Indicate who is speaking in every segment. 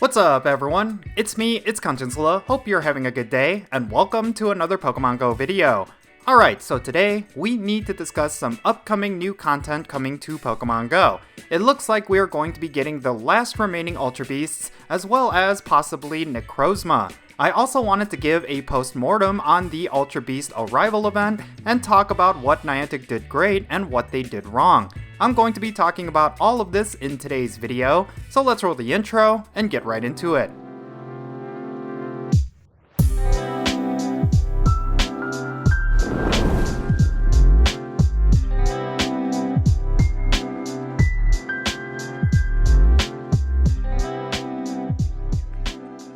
Speaker 1: What's up, everyone? It's me, it's Jinsula. Hope you're having a good day, and welcome to another Pokemon GO video. Alright, so today, we need to discuss some upcoming new content coming to Pokemon GO. It looks like we are going to be getting the last remaining Ultra Beasts, as well as possibly Necrozma. I also wanted to give a post-mortem on the Ultra Beast Arrival event, and talk about what Niantic did great and what they did wrong. I'm going to be talking about all of this in today's video, so let's roll the intro and get right into it.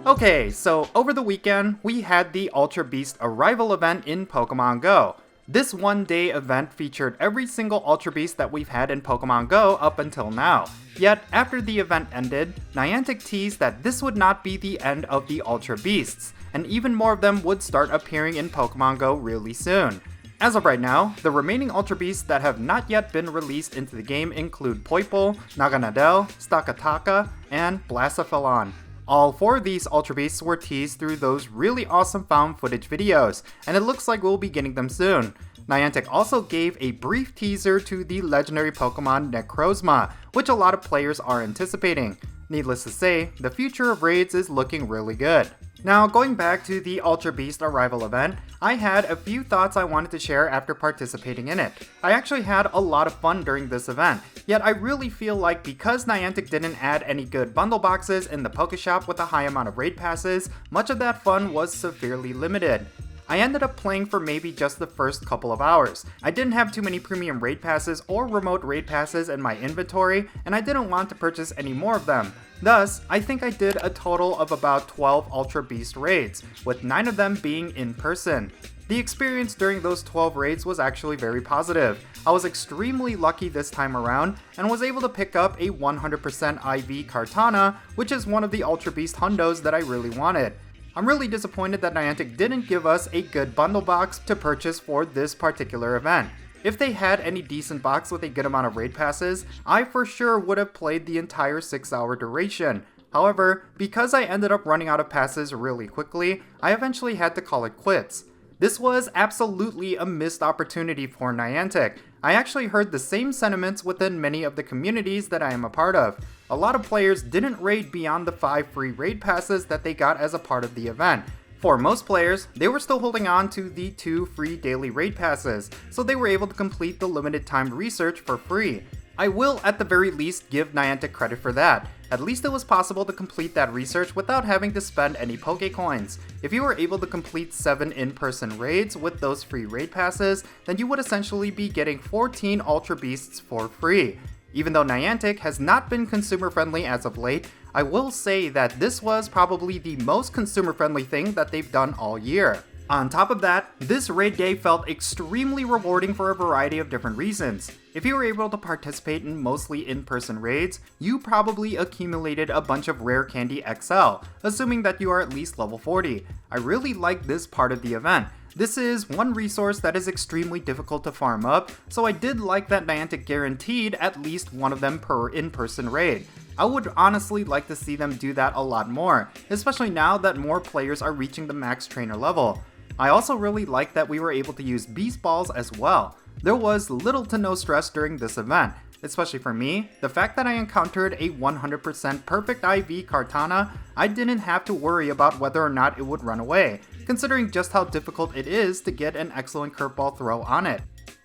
Speaker 1: Okay, so over the weekend, we had the Ultra Beast Arrival event in Pokemon GO. This one-day event featured every single Ultra Beast that we've had in Pokemon GO up until now. Yet, after the event ended, Niantic teased that this would not be the end of the Ultra Beasts, and even more of them would start appearing in Pokemon GO really soon. As of right now, the remaining Ultra Beasts that have not yet been released into the game include Poipole, Naganadel, Stakataka, and Blacephalon. All four of these Ultra Beasts were teased through those really awesome found footage videos, and it looks like we'll be getting them soon. Niantic also gave a brief teaser to the legendary Pokemon Necrozma, which a lot of players are anticipating. Needless to say, the future of raids is looking really good. Now, going back to the Ultra Beast Arrival event, I had a few thoughts I wanted to share after participating in it. I actually had a lot of fun during this event, yet I really feel like because Niantic didn't add any good bundle boxes in the Pokeshop with a high amount of raid passes, much of that fun was severely limited. I ended up playing for maybe just the first couple of hours. I didn't have too many premium raid passes or remote raid passes in my inventory, and I didn't want to purchase any more of them. Thus, I think I did a total of about 12 Ultra Beast raids, with 9 of them being in person. The experience during those 12 raids was actually very positive. I was extremely lucky this time around, and was able to pick up a 100% IV Kartana, which is one of the Ultra Beast hundos that I really wanted. I'm really disappointed that Niantic didn't give us a good bundle box to purchase for this particular event. If they had any decent box with a good amount of raid passes, I for sure would have played the entire 6-hour duration. However, because I ended up running out of passes really quickly, I eventually had to call it quits. This was absolutely a missed opportunity for Niantic. I actually heard the same sentiments within many of the communities that I am a part of. A lot of players didn't raid beyond the 5 free raid passes that they got as a part of the event. For most players, they were still holding on to the 2 free daily raid passes, so they were able to complete the limited timed research for free. I will at the very least give Niantic credit for that. At least it was possible to complete that research without having to spend any Pokecoins. If you were able to complete 7 in-person raids with those free raid passes, then you would essentially be getting 14 Ultra Beasts for free. Even though Niantic has not been consumer friendly as of late, I will say that this was probably the most consumer friendly thing that they've done all year. On top of that, this raid day felt extremely rewarding for a variety of different reasons. If you were able to participate in mostly in-person raids, you probably accumulated a bunch of Rare Candy XL, assuming that you are at least level 40. I really like this part of the event. This is one resource that is extremely difficult to farm up, so I did like that Niantic guaranteed at least one of them per in-person raid. I would honestly like to see them do that a lot more, especially now that more players are reaching the max trainer level. I also really like that we were able to use Beast Balls as well. There was little to no stress during this event. Especially for me, the fact that I encountered a 100% perfect IV Kartana, I didn't have to worry about whether or not it would run away, considering just how difficult it is to get an excellent curveball throw on it.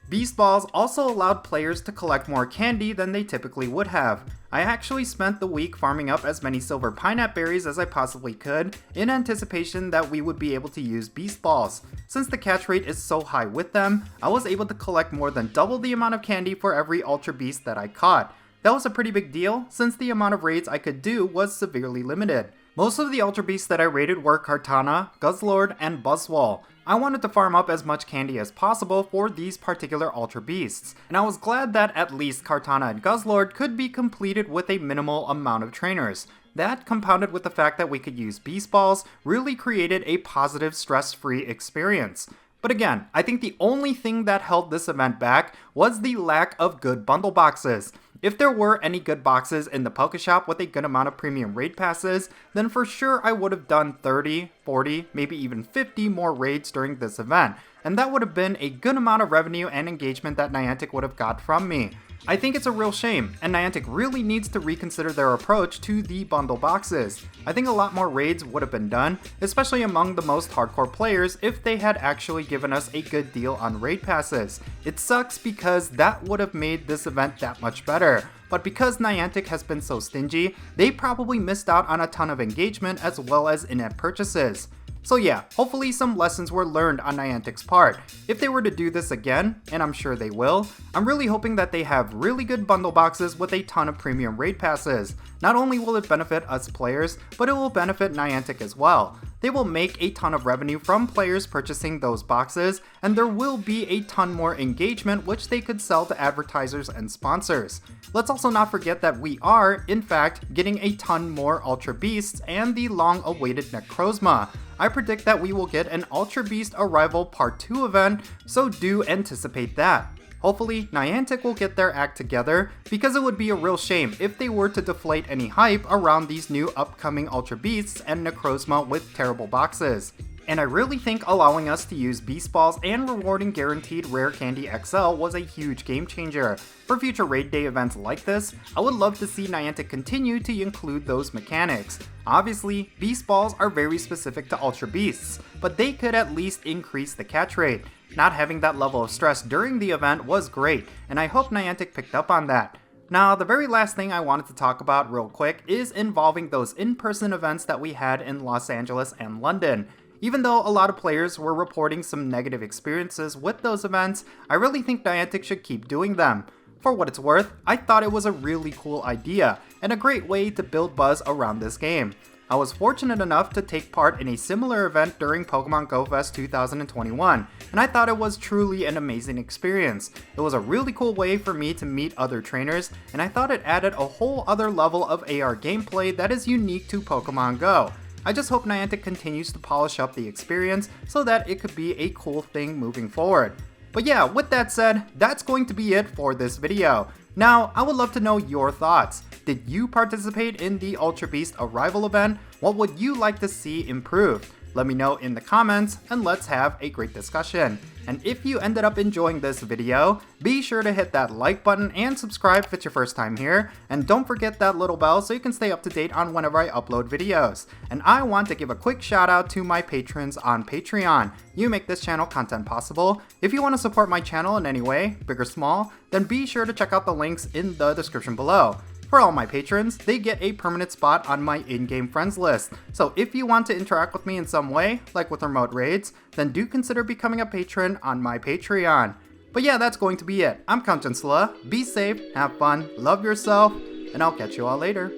Speaker 1: Beast Balls also allowed players to collect more candy than they typically would have. I actually spent the week farming up as many silver pineapple berries as I possibly could in anticipation that we would be able to use Beast Balls. Since the catch rate is so high with them, I was able to collect more than double the amount of candy for every Ultra Beast that I caught. That was a pretty big deal since the amount of raids I could do was severely limited. Most of the Ultra Beasts that I raided were Kartana, Guzzlord, and Buzzwole. I wanted to farm up as much candy as possible for these particular Ultra Beasts, and I was glad that at least Kartana and Guzzlord could be completed with a minimal amount of trainers. That, compounded with the fact that we could use Beast Balls, really created a positive, stress-free experience. But again, I think the only thing that held this event back was the lack of good bundle boxes. If there were any good boxes in the Pokeshop with a good amount of premium raid passes, then for sure I would have done 30, 40, maybe even 50 more raids during this event, and that would have been a good amount of revenue and engagement that Niantic would have got from me. I think it's a real shame, and Niantic really needs to reconsider their approach to the bundle boxes. I think a lot more raids would have been done, especially among the most hardcore players, if they had actually given us a good deal on raid passes. It sucks because that would have made this event that much better, but because Niantic has been so stingy, they probably missed out on a ton of engagement as well as in-app purchases. So yeah, hopefully some lessons were learned on Niantic's part. If they were to do this again, and I'm sure they will, I'm really hoping that they have really good bundle boxes with a ton of premium raid passes. Not only will it benefit us players, but it will benefit Niantic as well. They will make a ton of revenue from players purchasing those boxes, and there will be a ton more engagement which they could sell to advertisers and sponsors. Let's also not forget that we are, in fact, getting a ton more Ultra Beasts and the long-awaited Necrozma. I predict that we will get an Ultra Beast Arrival Part 2 event, so do anticipate that. Hopefully, Niantic will get their act together, because it would be a real shame if they were to deflate any hype around these new upcoming Ultra Beasts and Necrozma with terrible boxes. And I really think allowing us to use Beast Balls and rewarding guaranteed Rare Candy XL was a huge game changer. For future Raid Day events like this, I would love to see Niantic continue to include those mechanics. Obviously, Beast Balls are very specific to Ultra Beasts, but they could at least increase the catch rate. Not having that level of stress during the event was great, and I hope Niantic picked up on that. Now, the very last thing I wanted to talk about real quick is involving those in-person events that we had in Los Angeles and London. Even though a lot of players were reporting some negative experiences with those events, I really think Niantic should keep doing them. For what it's worth, I thought it was a really cool idea, and a great way to build buzz around this game. I was fortunate enough to take part in a similar event during Pokémon GO Fest 2021, and I thought it was truly an amazing experience. It was a really cool way for me to meet other trainers, and I thought it added a whole other level of AR gameplay that is unique to Pokémon GO. I just hope Niantic continues to polish up the experience so that it could be a cool thing moving forward. But yeah, with that said, that's going to be it for this video. Now, I would love to know your thoughts. Did you participate in the Ultra Beast Arrival event? What would you like to see improved? Let me know in the comments, and let's have a great discussion. And if you ended up enjoying this video, be sure to hit that like button and subscribe if it's your first time here, and don't forget that little bell so you can stay up to date on whenever I upload videos. And I want to give a quick shout out to my patrons on Patreon. You make this channel content possible. If you want to support my channel in any way, big or small, then be sure to check out the links in the description below. For all my patrons, they get a permanent spot on my in-game friends list, so if you want to interact with me in some way, like with remote raids, then do consider becoming a patron on my Patreon. But yeah, that's going to be it. I'm Jinsula. Be safe, have fun, love yourself, and I'll catch you all later.